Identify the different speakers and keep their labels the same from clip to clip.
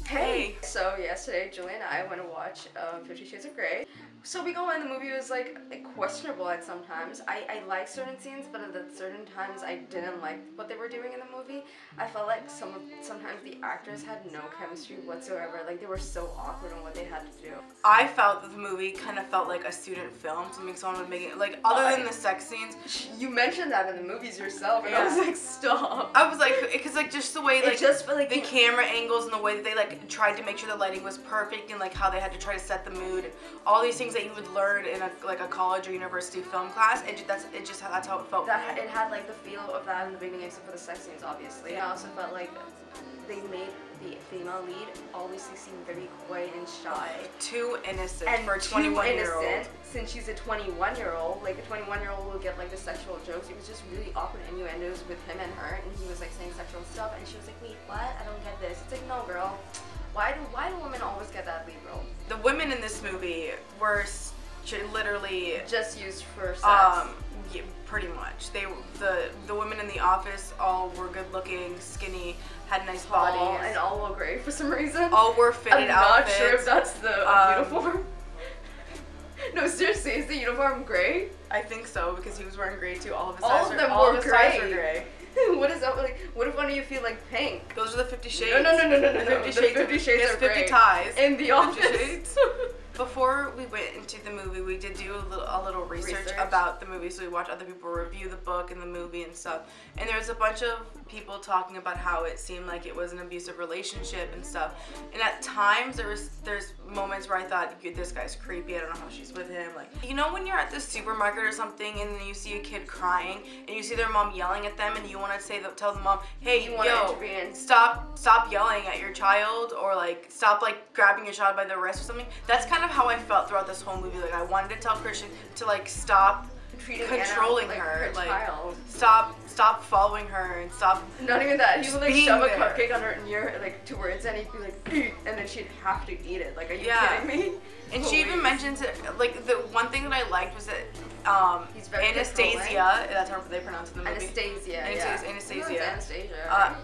Speaker 1: Hey! So yesterday, Julie and I went to watch 50 Shades of Grey. So we go in, the movie was like questionable at sometimes. I like certain scenes, but at certain times I didn't like what they were doing in the movie. I felt like sometimes the actors had no chemistry whatsoever. Like they were so awkward on what they had to do.
Speaker 2: I felt that the movie kind of felt like a student film, something someone would make it, like, other than the sex scenes.
Speaker 1: You mentioned that in the movies yourself, and I was like, stop.
Speaker 2: I was like, because like just the way like,
Speaker 1: just like
Speaker 2: the camera angles and the way that they like tried to make sure the lighting was perfect and like how they had to try to set the mood, all these things that you would learn in a college or university film class. That's how it felt.
Speaker 1: It had like the feel of that in the beginning, except for the sex scenes, obviously. Yeah. I also felt like they made the female lead obviously seem very quiet and shy.
Speaker 2: Too innocent
Speaker 1: and
Speaker 2: for a 21-year-old.
Speaker 1: Since she's a 21-year-old, like a 21-year-old will get like the sexual jokes. It was just really awkward innuendos with him and her, and he was like saying sexual stuff, and she was like, wait, what? I don't get this. It's like, no, girl. Why do women always get that lead role?
Speaker 2: The women in this movie were literally
Speaker 1: just used for sex.
Speaker 2: Yeah, pretty much. The women in the office all were good looking, skinny, had nice bodies,
Speaker 1: and all wore gray for some reason.
Speaker 2: All were fitted outfits.
Speaker 1: I'm not sure if that's the uniform. No, seriously, is the uniform gray?
Speaker 2: I think so, because he was wearing gray too. All of his
Speaker 1: all
Speaker 2: eyes
Speaker 1: of them
Speaker 2: all
Speaker 1: were
Speaker 2: of his
Speaker 1: gray.
Speaker 2: eyes were gray.
Speaker 1: What is that like? What if one of you feel like pink?
Speaker 2: Those are the 50 Shades.
Speaker 1: No.
Speaker 2: The 50 Shades.
Speaker 1: 50 Shades are
Speaker 2: 50
Speaker 1: gray.
Speaker 2: ties.
Speaker 1: In the office.
Speaker 2: Shades. Before we went into the movie, we did do a little research about the movie. So we watched other people review the book and the movie and stuff. And there was a bunch of people talking about how it seemed like it was an abusive relationship and stuff. And at times there's moments where I thought, this guy's creepy. I don't know how she's with him. Like, you know when you're at the supermarket or something and then you see a kid crying and you see their mom yelling at them and you want to tell the mom, hey, stop yelling at your child, or like stop like grabbing your child by the wrist or something. That's kind of how I felt throughout this whole movie. Like I wanted to tell Christian to like stop controlling her, like stop following her and stop.
Speaker 1: Not even that. He would like shove a cupcake on her ear like towards it, and he'd be like, eat, and then she'd have to eat it. Like, are you kidding me?
Speaker 2: And she even mentions it. Like the one thing that I liked was that
Speaker 1: he's very
Speaker 2: Anastasia. That's how they pronounce it in the movie.
Speaker 1: Anastasia.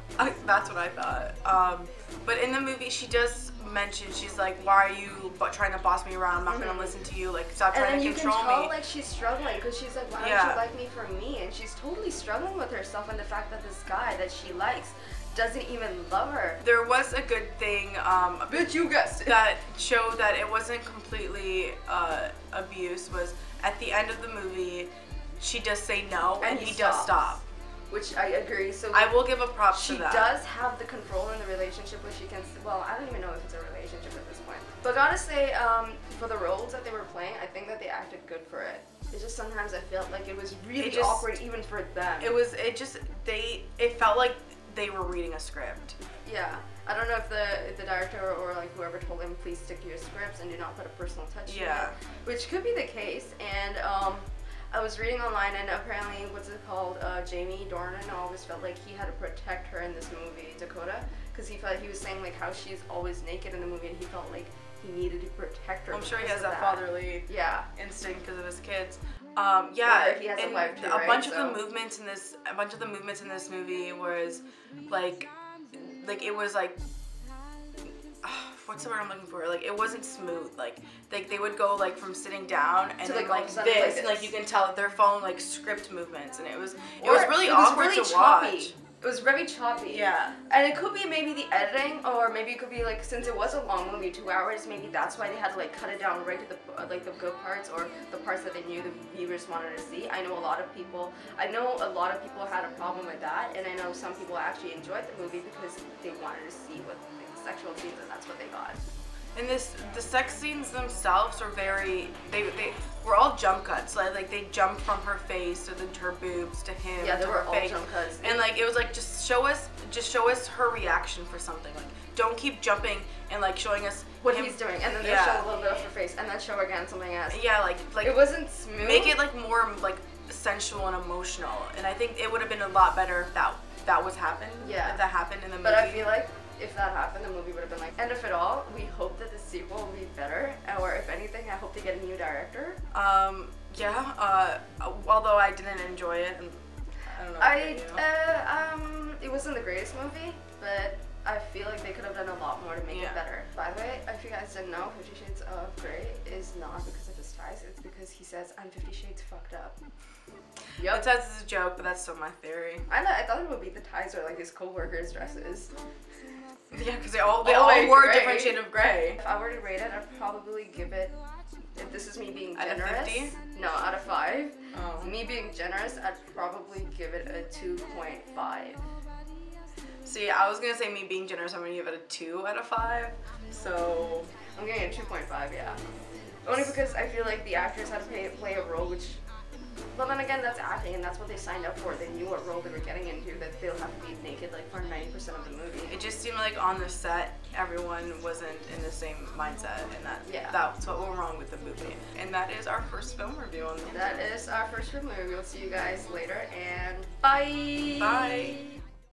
Speaker 2: That's what I thought. But in the movie, she does mention, she's like, why are you trying to boss me around? I'm not gonna listen to you. Like, stop trying to control me.
Speaker 1: And you can tell like she's struggling because she's like, why don't you like me for me? And she's totally struggling with herself and the fact that this guy that she likes doesn't even love her. There
Speaker 2: was a good thing,
Speaker 1: bitch, you guessed it,
Speaker 2: that showed that it wasn't completely abuse. Was at the end of the movie, she does say no, and he does stop.
Speaker 1: Which I agree. So
Speaker 2: I will give a props to that.
Speaker 1: She does have the control in the relationship where she can. Well, I don't even know if it's a relationship at this point. But I gotta say, for the roles that they were playing, I think that they acted good for it. It's just sometimes I felt like it was really awkward even for them.
Speaker 2: It felt like they were reading a script.
Speaker 1: Yeah. I don't know if the director or like whoever told them, please stick to your scripts and do not put a personal touch in it. Which could be the case. And I was reading online, and apparently, Jamie Dornan always felt like he had to protect her in this movie, Dakota, because he was saying like how she's always naked in the movie, and he felt like he needed to protect her.
Speaker 2: I'm sure he has that fatherly instinct because of his kids.
Speaker 1: Or he has
Speaker 2: and
Speaker 1: a wife too,
Speaker 2: a bunch of the movements in this movie was like it was like. What's the word I'm looking for? Like, it wasn't smooth. Like they would go like from sitting down and then like this, and like you can tell that they're following like script movements, and it was really awkward to watch.
Speaker 1: It was very choppy.
Speaker 2: Yeah.
Speaker 1: And it could be maybe the editing, or maybe it could be like, since it was a long movie, 2 hours, maybe that's why they had to like cut it down right to the good parts, or the parts that they knew the viewers wanted to see. I know a lot of people had a problem with that, and I know some people actually enjoyed the movie because they wanted to see what the sexual scenes, and that's what they got.
Speaker 2: And the sex scenes themselves were they were all jump cuts. Like they jumped from her face to her boobs to him.
Speaker 1: Yeah, they were all
Speaker 2: face.
Speaker 1: jump cuts.
Speaker 2: And like it was like just show us her reaction for something. Like don't keep jumping and like showing us
Speaker 1: what he's doing, and then they'll show a little bit of her face, and then show again something else.
Speaker 2: Yeah, like
Speaker 1: it wasn't smooth.
Speaker 2: Make it like more like sensual and emotional. And I think it would have been a lot better if that was happened.
Speaker 1: Yeah.
Speaker 2: If that happened in the movie.
Speaker 1: But I feel like if that happened, the movie would have been like, and if at all, we hope that the sequel will be better, or if anything, I hope they get a new director.
Speaker 2: Although I didn't enjoy it, and I don't know.
Speaker 1: It wasn't the greatest movie, but I feel like they could have done a lot more to make it better. By the way, if you guys didn't know, 50 Shades of Grey is not because of his ties. It's because he says, I'm 50 Shades fucked up.
Speaker 2: Yep. It says it's a joke, but that's still my theory.
Speaker 1: I thought it would be the ties or like his co-workers' dresses.
Speaker 2: Yeah, because they all wore a different shade of gray.
Speaker 1: If I were to rate it, I'd probably give it, if this is me being generous.
Speaker 2: Out of 50?
Speaker 1: No, out of 5. Oh. Me being generous, I'd probably give it a 2.5.
Speaker 2: See, I was gonna say me being generous, I'm gonna give it a 2 out of 5. So
Speaker 1: I'm giving it 2.5, yeah. Only because I feel like the actors had to play a role which, well then again, that's acting and that's what they signed up for. They knew what role they were getting into, that they'll have to be naked like for 90% of the movie.
Speaker 2: It just seemed like on the set, everyone wasn't in the same mindset, and that's what went wrong with the movie. And that is our first film review on the movie.
Speaker 1: That is our first film review. We'll see you guys later, and bye!
Speaker 2: Bye!